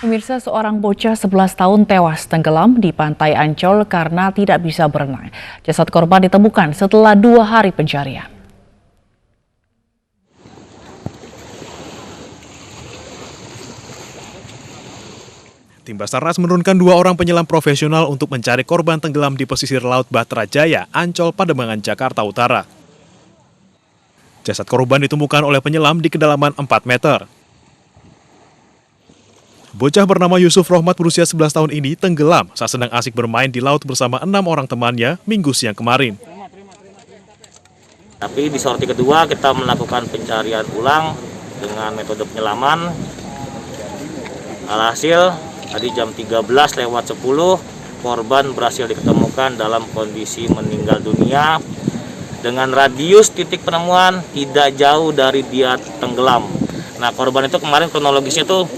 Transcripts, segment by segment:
Pemirsa, seorang bocah 11 tahun tewas tenggelam di pantai Ancol karena tidak bisa berenang. Jasad korban ditemukan setelah 2 hari pencarian. Tim Basarnas menurunkan 2 orang penyelam profesional untuk mencari korban tenggelam di pesisir Laut Bahtera Jaya, Ancol, Pademangan, Jakarta Utara. Jasad korban ditemukan oleh penyelam di kedalaman 4 meter. Bocah bernama Yusuf Rohmat berusia 11 tahun ini tenggelam saat sedang asik bermain di laut bersama 6 orang temannya Minggu siang kemarin. Tapi di sorti kedua kita melakukan pencarian ulang dengan metode penyelaman. Alhasil tadi jam 13:10 korban berhasil diketemukan dalam kondisi meninggal dunia dengan radius titik penemuan tidak jauh dari dia tenggelam. Nah, korban itu kemarin kronologisnya tuh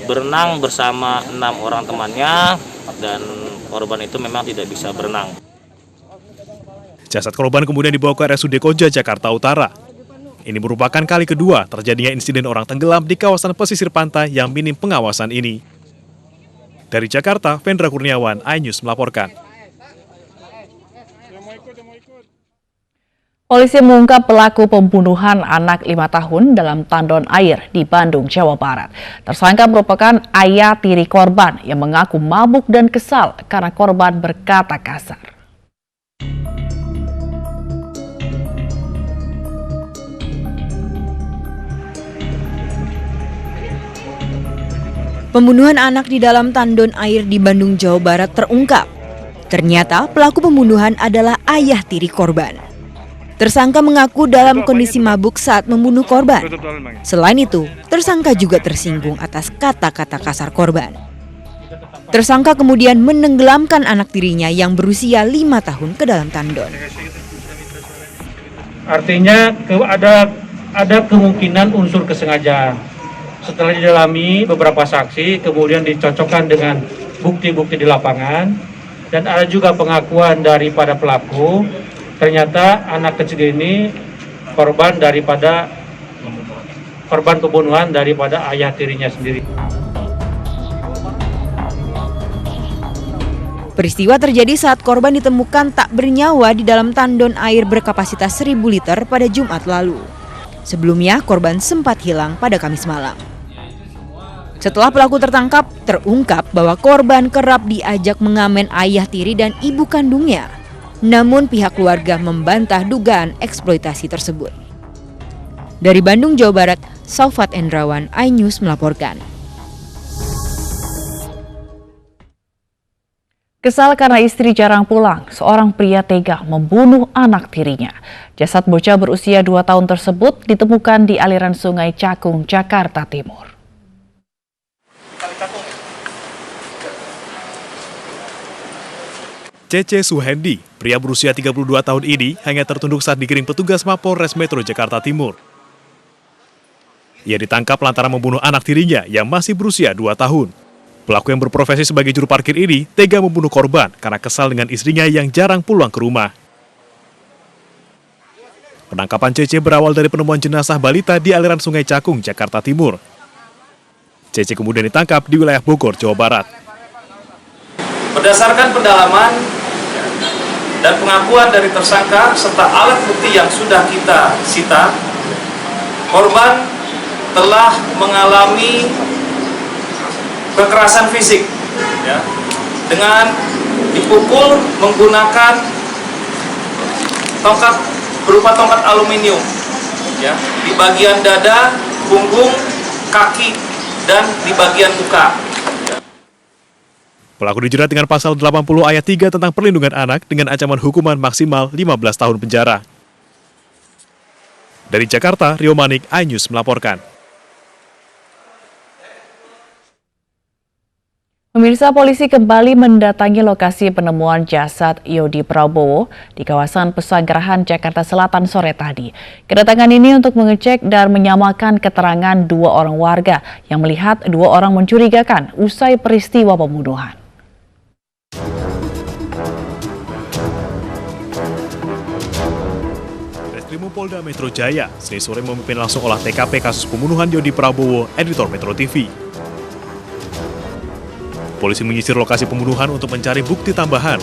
berenang bersama 6 orang temannya dan korban itu memang tidak bisa berenang. Jasad korban kemudian dibawa ke RSUD Koja, Jakarta Utara. Ini merupakan kali kedua terjadinya insiden orang tenggelam di kawasan pesisir pantai yang minim pengawasan ini. Dari Jakarta, Vendra Kurniawan, iNews melaporkan. Polisi mengungkap pelaku pembunuhan anak 5 tahun dalam tandon air di Bandung, Jawa Barat. Tersangka merupakan ayah tiri korban yang mengaku mabuk dan kesal karena korban berkata kasar. Pembunuhan anak di dalam tandon air di Bandung, Jawa Barat terungkap. Ternyata pelaku pembunuhan adalah ayah tiri korban. Tersangka mengaku dalam kondisi mabuk saat membunuh korban. Selain itu, tersangka juga tersinggung atas kata-kata kasar korban. Tersangka kemudian menenggelamkan anak tirinya yang berusia 5 tahun ke dalam tandon. Artinya ada kemungkinan unsur kesengajaan. Setelah didalami beberapa saksi, kemudian dicocokkan dengan bukti-bukti di lapangan, dan ada juga pengakuan daripada pelaku, ternyata anak kecil ini korban pembunuhan daripada ayah tirinya sendiri. Peristiwa terjadi saat korban ditemukan tak bernyawa di dalam tandon air berkapasitas 1.000 liter pada Jumat lalu. Sebelumnya, korban sempat hilang pada Kamis malam. Setelah pelaku tertangkap, terungkap bahwa korban kerap diajak mengamen ayah tiri dan ibu kandungnya. Namun pihak keluarga membantah dugaan eksploitasi tersebut. Dari Bandung, Jawa Barat, Saufat Endrawan, iNews melaporkan. Kesal karena istri jarang pulang, seorang pria tega membunuh anak tirinya. Jasad bocah berusia 2 tahun tersebut ditemukan di aliran Sungai Cakung, Jakarta Timur. Cece Suhendi, pria berusia 32 tahun ini hanya tertunduk saat digiring petugas Mapolres Metro Jakarta Timur. Ia ditangkap lantaran membunuh anak tirinya yang masih berusia 2 tahun. Pelaku yang berprofesi sebagai juru parkir ini tega membunuh korban karena kesal dengan istrinya yang jarang pulang ke rumah. Penangkapan Cece berawal dari penemuan jenazah balita di aliran Sungai Cakung, Jakarta Timur. Cece kemudian ditangkap di wilayah Bogor, Jawa Barat. Berdasarkan pendalaman dan pengakuan dari tersangka serta alat bukti yang sudah kita sita, korban telah mengalami kekerasan fisik, dengan dipukul menggunakan tongkat berupa tongkat aluminium, di bagian dada, punggung, kaki, dan di bagian muka. Pelaku dijerat dengan pasal 80 ayat 3 tentang perlindungan anak dengan ancaman hukuman maksimal 15 tahun penjara. Dari Jakarta, Rio Manik, iNews melaporkan. Pemirsa, polisi kembali mendatangi lokasi penemuan jasad Yodi Prabowo di kawasan Pesanggerahan, Jakarta Selatan sore tadi. Kedatangan ini untuk mengecek dan menyamakan keterangan 2 orang warga yang melihat 2 orang mencurigakan usai peristiwa pembunuhan. Polda Metro Jaya, Senin sore memimpin langsung olah TKP kasus pembunuhan Yodi Prabowo, editor Metro TV. Polisi menyisir lokasi pembunuhan untuk mencari bukti tambahan.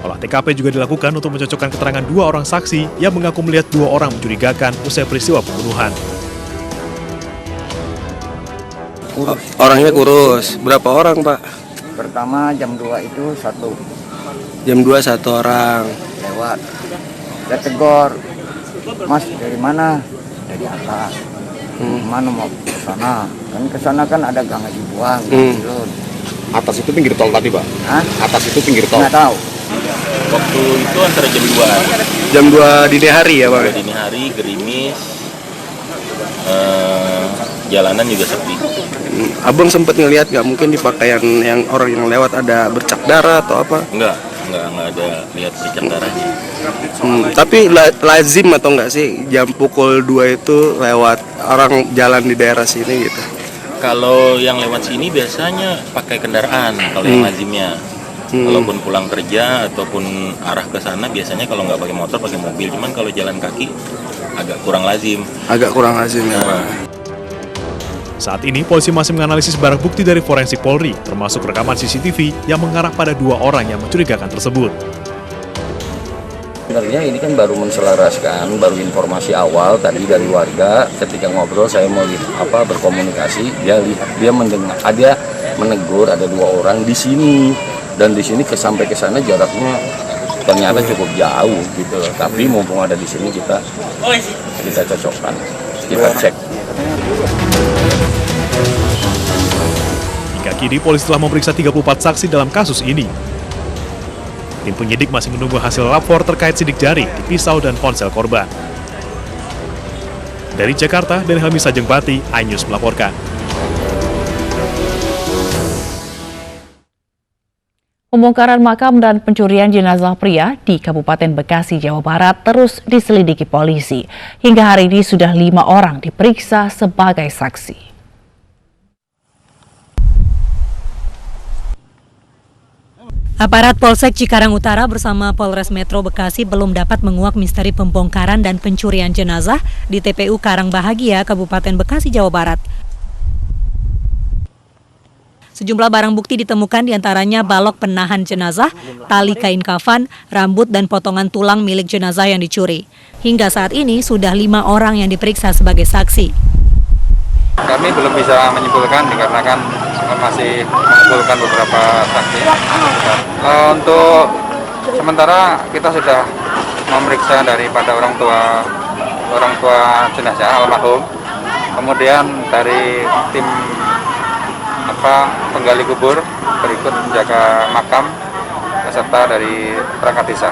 Olah TKP juga dilakukan untuk mencocokkan keterangan 2 orang saksi yang mengaku melihat 2 orang mencurigakan usai peristiwa pembunuhan. Orangnya kurus. Berapa orang, Pak? Pertama jam 2 itu satu Jam 2 1 orang. lewat. Saya tegur, Mas dari mana? Dari atas. Mana mau ke sana? Kan ke sana kan ada gang dibuang. Atas itu pinggir tol tadi, Pak? Hah? Atas itu pinggir tol? Nggak tahu. Waktu itu antara jam 2-an. Jam 2 dini hari ya, Pak? Dini hari, gerimis, jalanan juga sepi. Abang sempat ngelihat nggak mungkin di pakaian yang orang yang lewat ada bercak darah atau apa? Enggak ada lihat bercak darahnya. Tapi lazim atau enggak sih jam pukul 2 itu lewat orang jalan di daerah sini gitu? Kalau yang lewat sini biasanya pakai kendaraan kalau yang lazimnya. Kalaupun pulang kerja ataupun arah ke sana biasanya kalau nggak pakai motor pakai mobil. Cuman kalau jalan kaki agak kurang lazim. Agak kurang lazim ya, Pak. Saat ini, polisi masih menganalisis barang bukti dari forensik Polri, termasuk rekaman CCTV yang mengarah pada 2 orang yang mencurigakan tersebut. Sebenarnya ini kan baru menselaraskan, baru informasi awal tadi dari warga. Ketika ngobrol saya mau berkomunikasi, dia mendengar, ada menegur ada 2 orang di sini dan di sini sampai ke sana jaraknya ternyata cukup jauh gitu loh. Tapi mumpung ada di sini kita cocokkan, kita cek. Hingga kini, polisi telah memeriksa 34 saksi dalam kasus ini. Tim penyidik masih menunggu hasil lapor terkait sidik jari di pisau dan ponsel korban. Dari Jakarta, dari Helmi Sajengbati, iNews melaporkan. Pembongkaran makam dan pencurian jenazah pria di Kabupaten Bekasi, Jawa Barat terus diselidiki polisi. Hingga hari ini sudah 5 orang diperiksa sebagai saksi. Aparat Polsek Cikarang Utara bersama Polres Metro Bekasi belum dapat menguak misteri pembongkaran dan pencurian jenazah di TPU Karangbahagia, Kabupaten Bekasi, Jawa Barat. Sejumlah barang bukti ditemukan diantaranya balok penahan jenazah, tali kain kafan, rambut dan potongan tulang milik jenazah yang dicuri. Hingga saat ini sudah 5 orang yang diperiksa sebagai saksi. Kami belum bisa menyimpulkan dikarenakan masih mengumpulkan beberapa saksi. Untuk sementara kita sudah memeriksa daripada orang tua jenazah almarhum. Kemudian dari tim penggali kubur berikut menjaga makam beserta dari perangkat desa.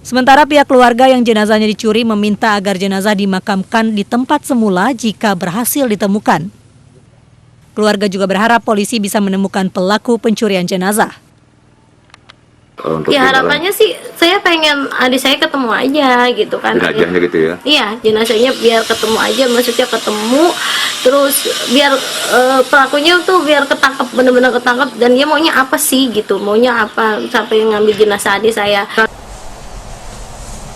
Sementara pihak keluarga yang jenazahnya dicuri meminta agar jenazah dimakamkan di tempat semula jika berhasil ditemukan. Keluarga juga berharap polisi bisa menemukan pelaku pencurian jenazah. Ya harapannya sih saya pengen adik saya ketemu aja gitu kan. Jenazahnya gitu ya? Iya, jenazahnya biar ketemu aja, maksudnya ketemu. Terus biar pelakunya tuh biar ketangkep, benar-benar ketangkep. Dan dia maunya apa sih gitu, maunya apa sampai ngambil jenazah adik saya.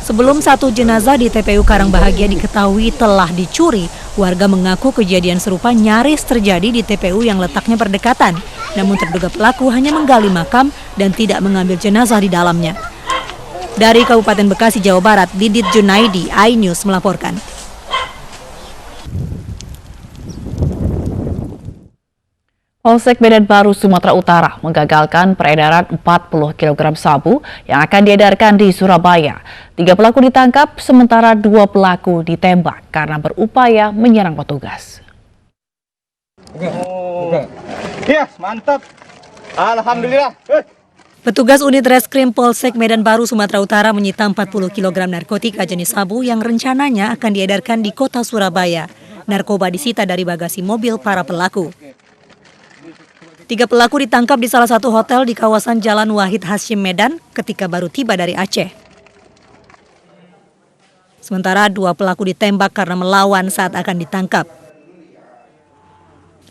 Sebelum satu jenazah di TPU Karangbahagia diketahui telah dicuri, warga mengaku kejadian serupa nyaris terjadi di TPU yang letaknya berdekatan. Namun terduga pelaku hanya menggali makam dan tidak mengambil jenazah di dalamnya. Dari Kabupaten Bekasi, Jawa Barat, Didit Junaidi, iNews melaporkan. Polsek Medan Baru, Sumatera Utara menggagalkan peredaran 40 kg sabu yang akan diedarkan di Surabaya. 3 pelaku ditangkap, sementara 2 pelaku ditembak karena berupaya menyerang petugas. Iya, mantap. Alhamdulillah. Petugas unit reskrim Polsek Medan Baru, Sumatera Utara menyita 40 kg narkotika jenis sabu yang rencananya akan diedarkan di kota Surabaya. Narkoba disita dari bagasi mobil para pelaku. 3 pelaku ditangkap di salah satu hotel di kawasan Jalan Wahid Hasyim Medan ketika baru tiba dari Aceh. Sementara 2 pelaku ditembak karena melawan saat akan ditangkap.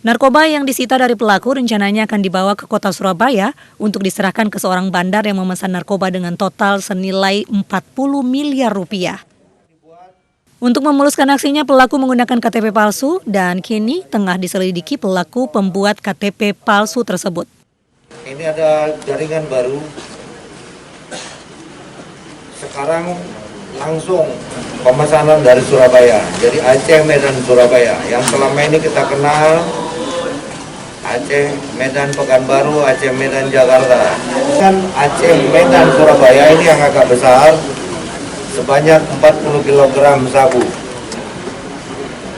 Narkoba yang disita dari pelaku rencananya akan dibawa ke kota Surabaya untuk diserahkan ke seorang bandar yang memesan narkoba dengan total senilai 40 miliar rupiah. Untuk memuluskan aksinya, pelaku menggunakan KTP palsu dan kini tengah diselidiki pelaku pembuat KTP palsu tersebut. Ini ada jaringan baru. Sekarang langsung pemesanan dari Surabaya. Jadi Aceh, Medan, Surabaya. Yang selama ini kita kenal Aceh, Medan, Pekanbaru, Aceh, Medan, Jakarta. Kan Aceh, Medan, Surabaya ini yang agak besar. Sebanyak 40 kg sabu,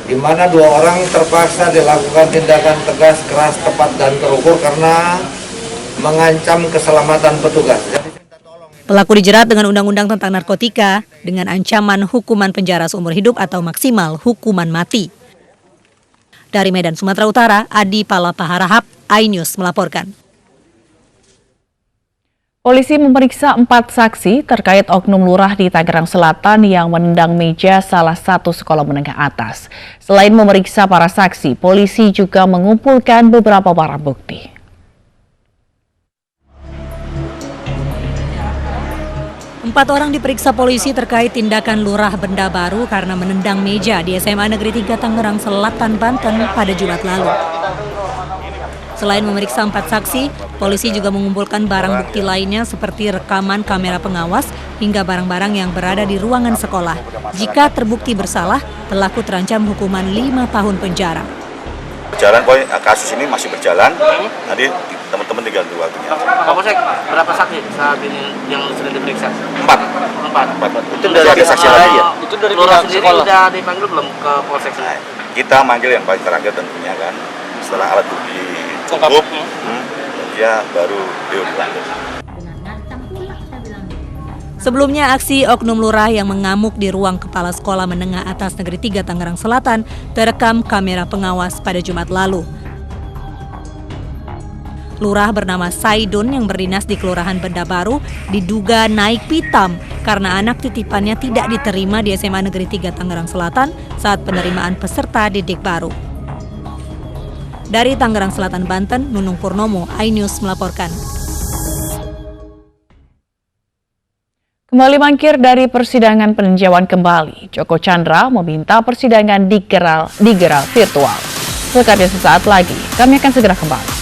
di mana 2 orang terpaksa dilakukan tindakan tegas, keras, tepat, dan terukur karena mengancam keselamatan petugas. Pelaku dijerat dengan Undang-Undang tentang Narkotika dengan ancaman hukuman penjara seumur hidup atau maksimal hukuman mati. Dari Medan, Sumatera Utara, Adi Palapaharahap, iNews melaporkan. Polisi memeriksa 4 saksi terkait oknum lurah di Tangerang Selatan yang menendang meja salah satu sekolah menengah atas. Selain memeriksa para saksi, polisi juga mengumpulkan beberapa barang bukti. Empat orang diperiksa polisi terkait tindakan lurah Benda Baru karena menendang meja di SMA Negeri 3 Tangerang Selatan, Banten pada Jumat lalu. Selain memeriksa 4 saksi, polisi juga mengumpulkan barang bukti lainnya seperti rekaman kamera pengawas hingga barang-barang yang berada di ruangan sekolah. Jika terbukti bersalah, pelaku terancam hukuman 5 tahun penjara. Berjalan, kasus ini masih berjalan. Nanti teman-teman tinggal tunggu waktunya. Pak Polsek, berapa saksi saat ini yang sudah diperiksa? 4. Itu dari ada saksi lagi ya? Itu dari pihak sekolah. Sudah dipanggil belum ke Polsek? Nah, kita manggil yang paling terakhir tentunya kan. Setelah alat bukti cukup, dia baru dilanjut. Sebelumnya, aksi oknum lurah yang mengamuk di ruang kepala sekolah menengah atas Negeri 3 Tangerang Selatan terekam kamera pengawas pada Jumat lalu. Lurah bernama Saidun yang berdinas di Kelurahan Benda Baru diduga naik pitam karena anak titipannya tidak diterima di SMA Negeri 3 Tangerang Selatan saat penerimaan peserta didik baru. Dari Tangerang Selatan, Banten, Nunung Purnomo, iNews melaporkan. Kembali mangkir dari persidangan peninjauan kembali, Joko Chandra meminta persidangan digeral virtual. Selengkapnya sesaat lagi, kami akan segera kembali.